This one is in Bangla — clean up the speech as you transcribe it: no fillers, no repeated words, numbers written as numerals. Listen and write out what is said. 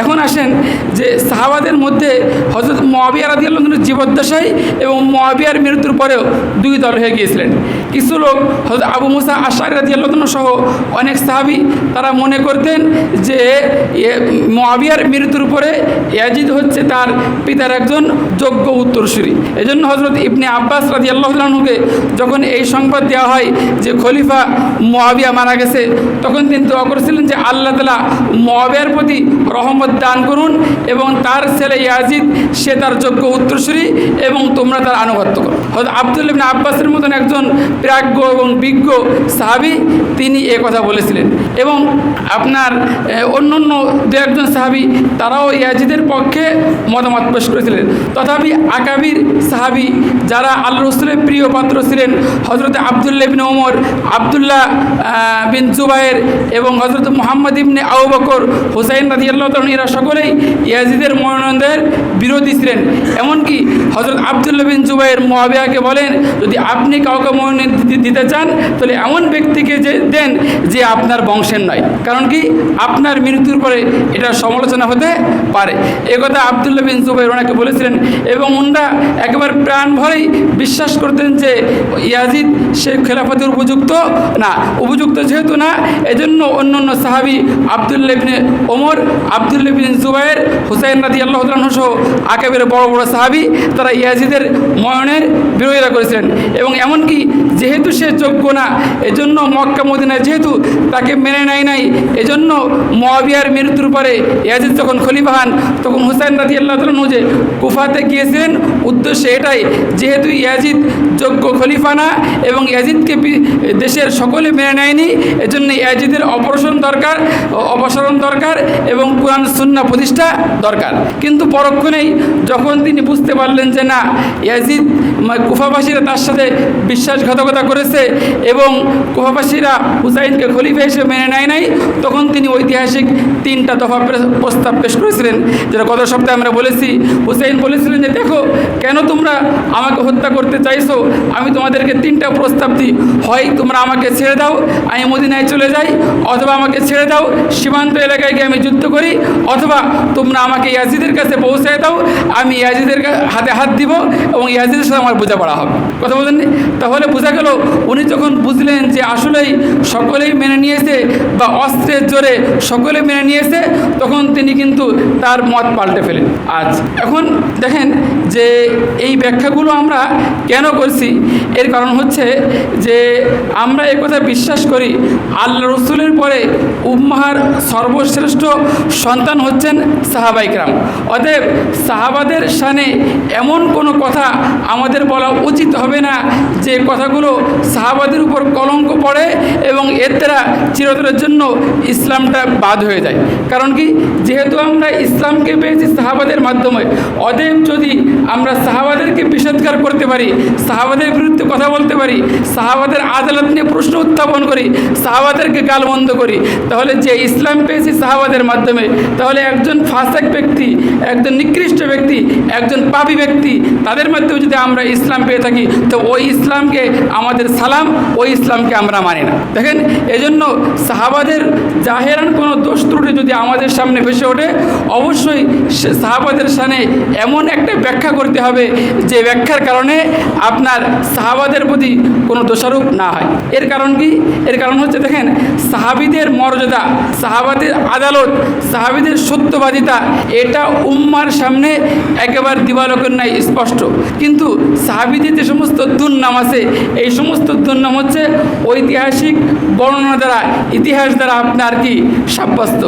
এখন আসেন যে সাহাবাদের মধ্যে হযরত মুআবিয়া রাদিয়াল্লাহু আনহু জীবদ্দশায় এবং মুআবিয়ার মৃত্যুর পরেও দুই দল হয়ে গিয়েছিলেন। কিছু লোক হযরত আবু মুসা আশআরী রাদিয়াল্লাহু আনহু সহ অনেক সাহাবী তারা মনে করতেন যে মুআবিয়ার মৃত্যুর পরে ইয়াজিদ হচ্ছে তার পিতার একজন যোগ্য উত্তরসূরি। এজন্য হযরত ইবনে আব্বাস রাদিয়াল্লাহু আনহুকে যখন এই সংবাদ দেওয়া হয় যে খলিফা মুআবিয়া মারা গেছে, তখন তিনি দোয়া করেছিলেন যে আল্লাহ তাআলা মুআবিয়ার প্রতি রহমত দান করুন এবং তার ছেলে ইয়াজিদ সে তার যোগ্য উত্তরসূরি এবং তোমরা তার আনুগত্য করো। হযরত আব্দুল্লাহ ইবনে আব্বাসের মতন একজন প্রাজ্ঞ এবং বিজ্ঞ সাহাবী তিনি এ কথা বলেছিলেন। এবং আপনার অন্য দু একজন সাহাবী তারাও ইয়াজিদের পক্ষে মতামত পেশ করেছিলেন। তথাপি আকাবির সাহাবী যারা আল্লাহ রাসূলের প্রিয় পাত্র ছিলেন হযরত আব্দুল্লাহ ইবনে ওমর, আব্দুল্লাহ বিন জুবায়ের এবং হযরত মুহাম্মদ ইবনে আবু বকর, হুসাইন রাদিয়াল্লাহু তাআলা এরা সকলেই ইয়াজিদের মনোনয়নের বিরোধী ছিলেন। এমনকি হযরত আব্দুল্লাহ বিন জুবায়ের মুআবিয়াকে বলেন, যদি আপনি কাউকে মনোনয়ন দিতে চান তাহলে এমন ব্যক্তিকে যে দেন যে আপনার বংশের নয়, কারণ কি আপনার মৃত্যুর পরে এটা সমালোচনা হতে পারে। একথা আব্দুল্লাহ বিন জুবায়ের ওনাকে বলেছিলেন এবং ওনারা একবার প্রাণ ভরেই বিশ্বাস করতেন যে ইয়াজিদ সে খেলাফতের উপযুক্ত না, উপযুক্ত যেহেতু না এজন্য অন্য সাহাবী আব্দুল্লাহ ইবনে ওমর, আব্দুল্লাহ বিন জুবায়ের, হুসাইন রাদিয়াল্লাহু তাআলা আনহু সহ আকাবের বড় বড় সাহাবী তারা ইয়াজিদের মনোনয়নের বিরোধিতা করেছিলেন। এবং এমনকি যেহেতু সে যোগ্য না এজন্য মক্কা মদিনায় যেহেতু তাকে মেনে নেয় নাই, এজন্য মুআবিয়ার মৃত্যুর পরে ইয়াজিদ যখন খলিফা হন তখন হুসাইন রাদিয়াল্লাহু তাআলা আনহু যে কুফাতে গিয়েছিলেন উদ্দেশ্য এটাই, যেহেতু ইয়াজিদ যোগ্য খলিফা না এবং ইয়াজিদকে দেশের সকলে মেনে নেয়নি, এজন্য ইয়াজিদের অপসারণ দরকার এবং কুরআন সুন্নাহ প্রতিষ্ঠা দরকার। কিন্তু পরক্ষণেই যখন তিনি বুঝতে পারলেন যে না ইয়াজিদ কুফাবাসীরা তার সাথে বিশ্বাসঘাতকতা করেছে এবং কুফাবাসীরা হুসাইনকে খলিফা হিসেবে মেনে নেয় নাই, তখন তিনি ঐতিহাসিক 3টা দফা প্রস্তাব পেশ করেছিলেন, যেটা গত সপ্তাহে আমরা বলেছি। হুসাইন বলেছিলেন যে দেখো কেন তোমরা আমাকে হত্যা করতে চাইছো, আমি তোমাদেরকে 3টা প্রস্তাব দিই, হয় তোমরা আমাকে ছেড়ে দাও আমি মদিনায় চলে যাই, অথবা আমাকে ছেড়ে দাও সীমান্ত এলাকায় গিয়ে আমি যুদ্ধ করি, অথবা তোমরা আমাকে ইয়াজিদের কাছে পৌঁছায় দাও, আমি ইয়াজিদের হাতে হাত দিব এবং ইয়াজিদের সাথে আমার বোঝাপড়া হবে। কথা বলেন। তাহলে বোঝা গেল উনি যখন বুঝলেন যে আসলেই সকলেই মেনে নিয়েছে বা অস্ত্রের জোরে সকলে মেনে নিয়েছে, তখন তিনি কিন্তু তার মত পাল্টে ফেলেন। আজ এখন দেখেন যে এই ব্যাখ্যাগুলো আমরা কেন করছি, এর কারণ হচ্ছে যে আমরা একথা বিশ্বাস করি আল্লাহ রাসূলের পরে উম্মাহর সর্বশ্রেষ্ঠ সন্তান হচ্ছেন সাহাবায়ে কেরাম। অতএব সাহাবাদের শানে এমন কোনো কথা আমাদের বলা উচিত হবে না যে কথাগুলো সাহাবাদের উপর কলঙ্ক পড়ে এবং এর দ্বারা চিরতরের জন্য ইসলামটা বাদ হয়ে যায়। কারণ কি যেহেতু আমরা ইসলামকে পেয়েছি সাহাবাদের মাধ্যমে, অতএব যদি আমরা সাহাবাদেরকে বিষোদ্গার করতে পারি, সাহাবাদের বিরুদ্ধে কথা বলতে পারি, সাহাবাদের আদালত নিয়ে প্রশ্ন উত্থাপন করি, সাহাবাদেরকে গালমন্দ করি, তাহলে যে ইসলাম পেয়েছি সাহাবাদের মাধ্যমে, তাহলে একজন ফাসেক ব্যক্তি, একজন নিকৃষ্ট ব্যক্তি, একজন পাপী ব্যক্তি তাদের মাধ্যমে যদি আমরা ইসলাম পেয়ে থাকি তো ওই ইসলামকে আমাদের সালাম, ওই ইসলামকে আমরা মানি না। দেখেন এজন্য সাহাবাদের জাহেরান কোনো দোষ ত্রুটি যদি আমাদের সামনে ভেসে ওঠে, অবশ্যই সাহাবাদের সামনে এমন একটা ব্যাখ্যা করতে হবে যে ব্যাখ্যার কারণে আপনার সাহাবাদের প্রতি কোনো দোষারোপ না হয়। এর কারণ কি? এর কারণ হচ্ছে দেখেন সাহাবীদের মর্যাদা, সাহাবাদের আদালত, সাহাবীদের সত্যবাদিতা এটা উম্মার সামনে একেবারে দিবালোকের ন্যায় স্পষ্ট। কিন্তু সাহাবীদের যে সমস্ত দুর্নাম আছে এই সমস্ত দুর্নাম হচ্ছে ঐতিহাসিক বর্ণনা দ্বারা, ইতিহাস দ্বারা আপনার কি সাব্যস্ত।